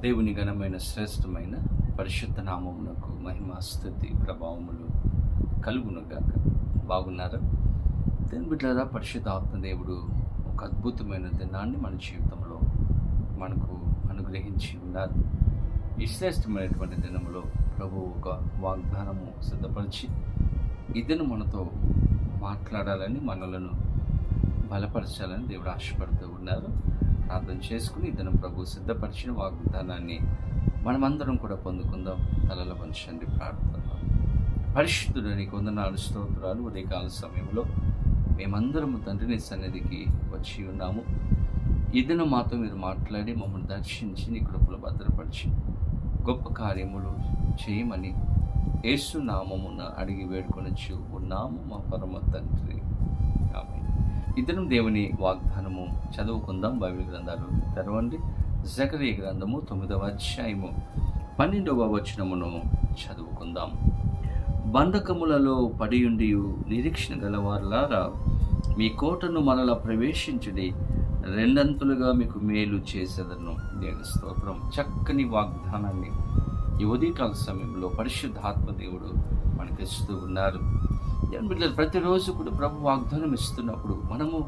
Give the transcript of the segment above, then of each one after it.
దేవుని ఘనమైన శ్రేష్టమైన పరిశుద్ధ నామమునకు మహిమ స్తుతి ప్రభావములు కలుగునుగాక. బాగున్నారా? దేవుని బిడ్డలారా, పరిశుద్ధ ఆత్మదేవుడు ఒక అద్భుతమైన దినాన్ని మన జీవితంలో మనకు అనుగ్రహించి ఉన్నారు. ఈ శ్రేష్టమైనటువంటి దినములో ప్రభు ఒక వాగ్దానము సిద్ధపరిచి ఈ దినం మనతో మాట్లాడాలని, మనలను బలపరచాలని దేవుడు ఆశపడుతూ ఉన్నారు. ప్రార్థన చేసుకుని ఈ దినం ప్రభు సిద్ధపరిచిన వాగ్దానాన్ని మనమందరం కూడా పొందుకుందాం. తలలో వంచండి ప్రార్థన. పరిశుద్ధుడు నీకు వందనాలు, స్తోత్రాలు. ఉదయకాల సమయంలో మేమందరము తండ్రిని సన్నిధికి వచ్చి ఉన్నాము. ఈ దినం మాతో మీరు మాట్లాడి మమ్మల్ని దర్శించి నీ కృపలో భద్రపరిచి గొప్ప కార్యములు చేయమని యేసు నామమున అడిగి వేడుకొనొచ్చు ఉన్నాము మా పరమ తండ్రి. ఆమేన్. ఇద్దరం దేవుని వాగ్దానము చదువుకుందాం. బైబిల్ గ్రంథాలు తెరవండి. జకరియా గ్రంథము 9వ అధ్యాయము 12వ వచనమును చదువుకుందాం. బంధకములలో పడియుండి నిరీక్షణ గలవారులారా, మీ కోటను మరలా ప్రవేశించుడి, రెండంతులుగా మీకు మేలు చేసేదను. దేవుని స్తోత్రం. చక్కని వాగ్దానాన్ని ఈ ఉదయకాల సమయంలో పరిశుద్ధాత్మ దేవుడు మనకిస్తూ ఉన్నారు. బిడ్డలు, ప్రతిరోజు కూడా ప్రభు వాగ్దానం ఇస్తున్నప్పుడు మనము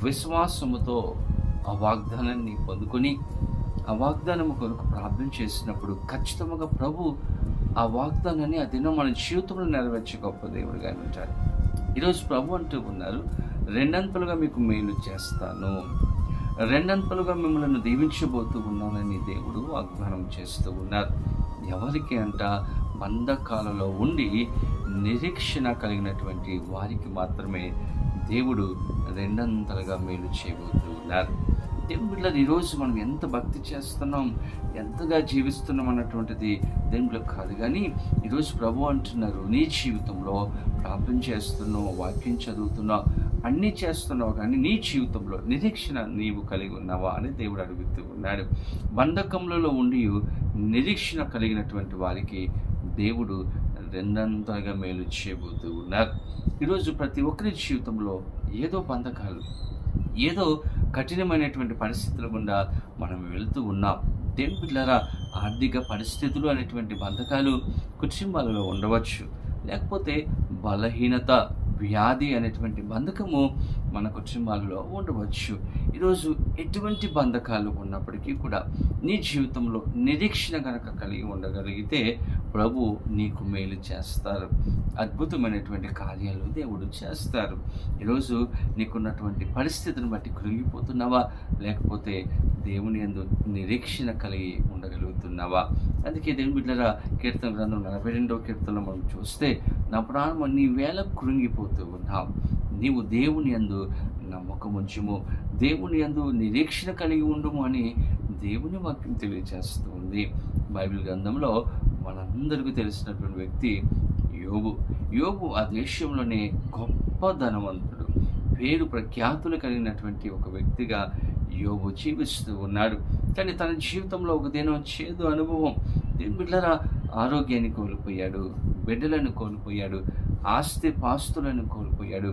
విశ్వాసముతో ఆ వాగ్దానాన్ని పొందుకొని ఆ వాగ్దానము కొరకు ప్రార్థన చేసినప్పుడు ఖచ్చితంగా ప్రభు ఆ వాగ్దానాన్ని ఆ దినం మన జీవితంలో నెరవేర్చే గొప్ప దేవుడిగా ఉంటారు. ఈరోజు ప్రభు అంటూ ఉన్నారు, రెండంతలుగా మీకు మేలు చేస్తాను, రెండంతలుగా మిమ్మల్ని దీవించబోతూ ఉన్నానని దేవుడు వాగ్దానం చేస్తూ ఉన్నారు. ఎవరికి అంట? బంధకాలలో ఉండి నిరీక్షణ కలిగినటువంటి వారికి మాత్రమే దేవుడు రెండంతలుగా మేలు చేయబోతూ ఉన్నారు. దేవుని బిడ్డలు, ఈరోజు మనం ఎంత భక్తి చేస్తున్నాం, ఎంతగా జీవిస్తున్నాం అన్నటువంటిది దేవుడిలో కాదు. కానీ ఈరోజు ప్రభు అంటున్నారు, నీ జీవితంలో ప్రార్థన చేస్తున్నావు, వాక్యం చదువుతున్నావు, అన్నీ చేస్తున్నావు, కానీ నీ జీవితంలో నిరీక్షణ నీవు కలిగి ఉన్నావా అని దేవుడు అడుగుతూ ఉన్నాడు. బంధకములలో ఉండి నిరీక్షణ కలిగినటువంటి వారికి దేవుడు రెండంతలుగా మేలు చేయబోతూ ఉన్నారు. ఈరోజు ప్రతి ఒక్కరి జీవితంలో ఏదో బంధకాలు, ఏదో కఠినమైనటువంటి పరిస్థితుల గుండా మనం వెళుతూ ఉన్నాం. దేవుని బిడ్డలారా, ఆర్థిక పరిస్థితులు అనేటువంటి బంధకాలు కుటుంబాలలో ఉండవచ్చు, లేకపోతే బలహీనత, వ్యాధి అనేటువంటి బంధకము మన కుటుంబాలలో ఉండవచ్చు. ఈరోజు ఎటువంటి బంధకాలు ఉన్నప్పటికీ కూడా నీ జీవితంలో నిరీక్షణ కనుక కలిగి ఉండగలిగితే ప్రభు నీకు మేలు చేస్తారు, అద్భుతమైనటువంటి కార్యాలు దేవుడు చేస్తారు. ఈరోజు నీకున్నటువంటి పరిస్థితిని బట్టి కృంగిపోతున్నావా, లేకపోతే దేవుని యందు నిరీక్షణ కలిగి ఉండగలుగుతున్నావా? అందుకే దేవుని బిడ్డలారా, కీర్తన గ్రంథం 42వ కీర్తనలో మనం చూస్తే, నా ప్రాణము నీ వేళ కృంగిపోతూ ఉన్నావు, నీవు దేవుని యందు నమ్మకం ఉంచుము, దేవుని యందు నిరీక్షణ కలిగి ఉండుము అని దేవుని వాక్యం తెలియజేస్తూ ఉంది. బైబిల్ గ్రంథంలో మనందరికీ తెలిసినటువంటి వ్యక్తి యోబు ఆ దేశంలోనే గొప్ప ధనవంతుడు, పేరు ప్రఖ్యాతులు కలిగినటువంటి ఒక వ్యక్తిగా యోబు జీవిస్తూ ఉన్నాడు. కానీ తన జీవితంలో ఒక దినం చేదు అనుభవం. దేవుని బిడ్డలారా, ఆరోగ్యాన్ని కోల్పోయాడు, బిడ్డలను కోల్పోయాడు, ఆస్తి పాస్తులను కోల్పోయాడు.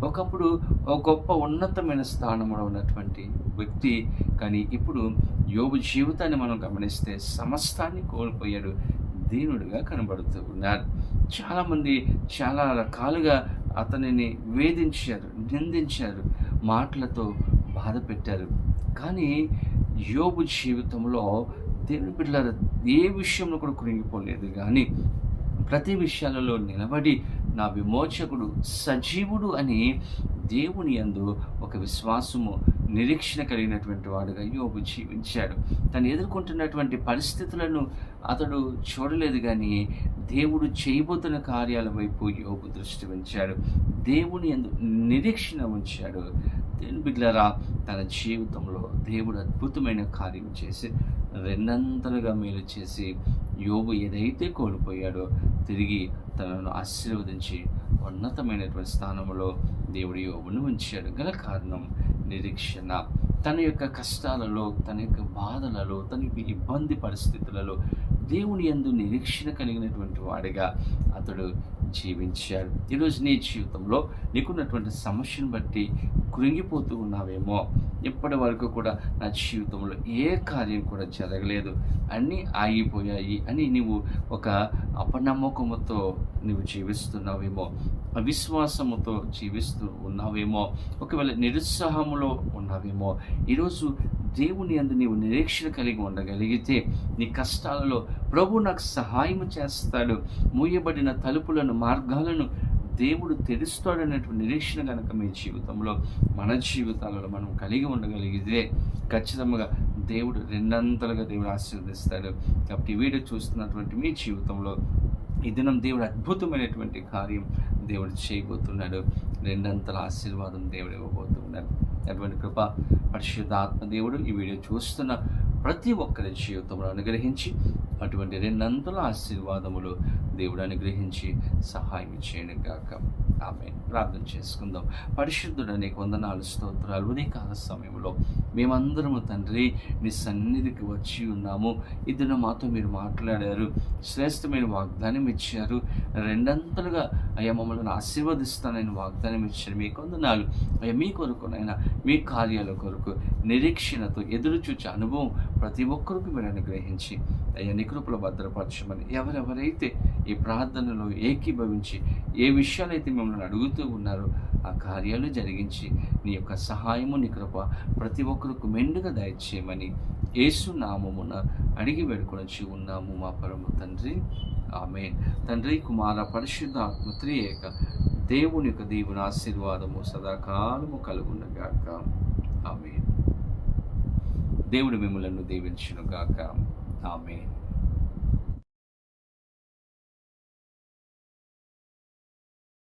ఒకప్పుడు ఒక గొప్ప ఉన్నతమైన స్థానంలో ఉన్నటువంటి వ్యక్తి, కానీ ఇప్పుడు యోబు జీవితాన్ని మనం గమనిస్తే సమస్తాన్ని కోల్పోయాడు, దీనుడిగా కనబడుతూ ఉన్నారు. చాలామంది చాలా రకాలుగా అతనిని వేధించారు, నిందించారు, మాటలతో బాధ పెట్టారు. కానీ యోబు జీవితంలో దేవుని బిడ్డలారా, ఏ విషయంలో కూడా కృంగిపోలేదు, కానీ ప్రతి విషయాలలో నిలబడి నా విమోచకుడు సజీవుడు అని దేవుని యందు ఒక విశ్వాసము, నిరీక్షణ కలిగినటువంటి వాడుగా యోబు జీవించాడు. తను ఎదుర్కొంటున్నటువంటి పరిస్థితులను అతడు చూడలేదు, కానీ దేవుడు చేయబోతున్న కార్యాల వైపు యోబు దృష్టి ఉంచాడు, దేవుని యందు నిరీక్షణ ఉంచాడు. దేవుని బిడ్డలారా, తన జీవితంలో దేవుడు అద్భుతమైన కార్యం చేసి రెండంతలుగా మేలు చేసి యోబు ఏదైతే కోల్పోయాడో తిరిగి తనను ఆశీర్వదించి ఉన్నతమైనటువంటి స్థానంలో దేవుడు యోబును ఉంచాడు. గల కారణం నిరీక్షణ. తన యొక్క కష్టాలలో, తన యొక్క బాధలలో, తన యొక్క ఇబ్బంది పరిస్థితులలో దేవుని యందు నిరీక్షణ కలిగినటువంటి వాడిగా అతడు జీవించాడు. ఈరోజు నీ జీవితంలో నీకున్నటువంటి సమస్యను బట్టి కృంగిపోతూ ఉన్నావేమో, ఇప్పటి వరకు కూడా నా జీవితంలో ఏ కార్యం కూడా జరగలేదు, అన్నీ ఆగిపోయాయి అని నీవు ఒక అపనమ్మకముతో నువ్వు జీవిస్తున్నావేమో, అవిశ్వాసముతో జీవిస్తూ ఉన్నావేమో, ఒకవేళ నిరుత్సాహములో ఉన్నావేమో, ఈరోజు దేవుని యందు నీవు నిరీక్షణ కలిగి ఉండగలిగితే నీ కష్టాలలో ప్రభు నాకు సహాయం చేస్తాడు, మూయబడిన తలుపులను మార్గాలను దేవుడు తెరుస్తాడనేటువంటి నిరీక్షణ కనుక మీ జీవితంలో మన జీవితాలలో మనం కలిగి ఉండగలిగితే ఖచ్చితంగా దేవుడు రెండంతలుగా దేవుడు ఆశీర్వదిస్తాడు. కాబట్టి ఈ వీడియో చూస్తున్నటువంటి మీ జీవితంలో ఈ దినం దేవుడు అద్భుతమైనటువంటి కార్యం దేవుడు చేయబోతున్నాడు. రెండంతల ఆశీర్వాదం దేవుడు ఇవ్వబోతున్నాడు. అటువంటి కృప పరిశుద్ధాత్మ దేవుడు ఈ వీడియో చూస్తున్న ప్రతి ఒక్కరి జీవితంలో అనుగ్రహించి అటువంటి రెండంతల ఆశీర్వాదములు దేవుడు అనుగ్రహించి సహాయం చేయను గాక. ఆమేన్. ప్రార్థన చేసుకుందాం. పరిశుద్ధుడు నీకు వందనాలు, స్తోత్రాలు. ఉదయకాల సమయంలో మేమందరము తండ్రి నీ సన్నిధికి వచ్చి ఉన్నాము. ఇద్దరు మాతో మీరు మాట్లాడారు, శ్రేష్టమైన వాగ్దానం ఇచ్చారు, రెండంతలుగా అయ్యా మమ్మల్ని ఆశీర్వదిస్తానని వాగ్దానం ఇచ్చారు. మీకు వందనాలు అయ్యా. మీ కొరకునైనా మీ కార్యాల కొరకు నిరీక్షణతో ఎదురు చూచే అనుభవం ప్రతి ఒక్కరికి మీరు అనుగ్రహించి అయ్యా నీ కృపలో భద్రపరచమని, ఎవరెవరైతే ఈ ప్రార్థనలో ఏకీభవించి ఏ విషయాలైతే మిమ్మల్ని అడుగుతూ ఉన్నారో ఆ కార్యాలు జరిగించి నీ యొక్క సహాయము నీ కృప ప్రతి ఒక్కరికి మెండుగా దయచేయమని యేసు నామమున అడిగి వేడుకొనొచ్చి ఉన్నాము మా పరమ తండ్రి. ఆమేన్. తండ్రి, కుమార, పరిశుద్ధ ఆత్మ త్రియేక దేవుని యొక్క దీవుని ఆశీర్వాదము సదాకాలము కలుగునగాక. ఆమేన్. దేవుడు మిమ్మలను దీవించునుగాక. ఆమేన్.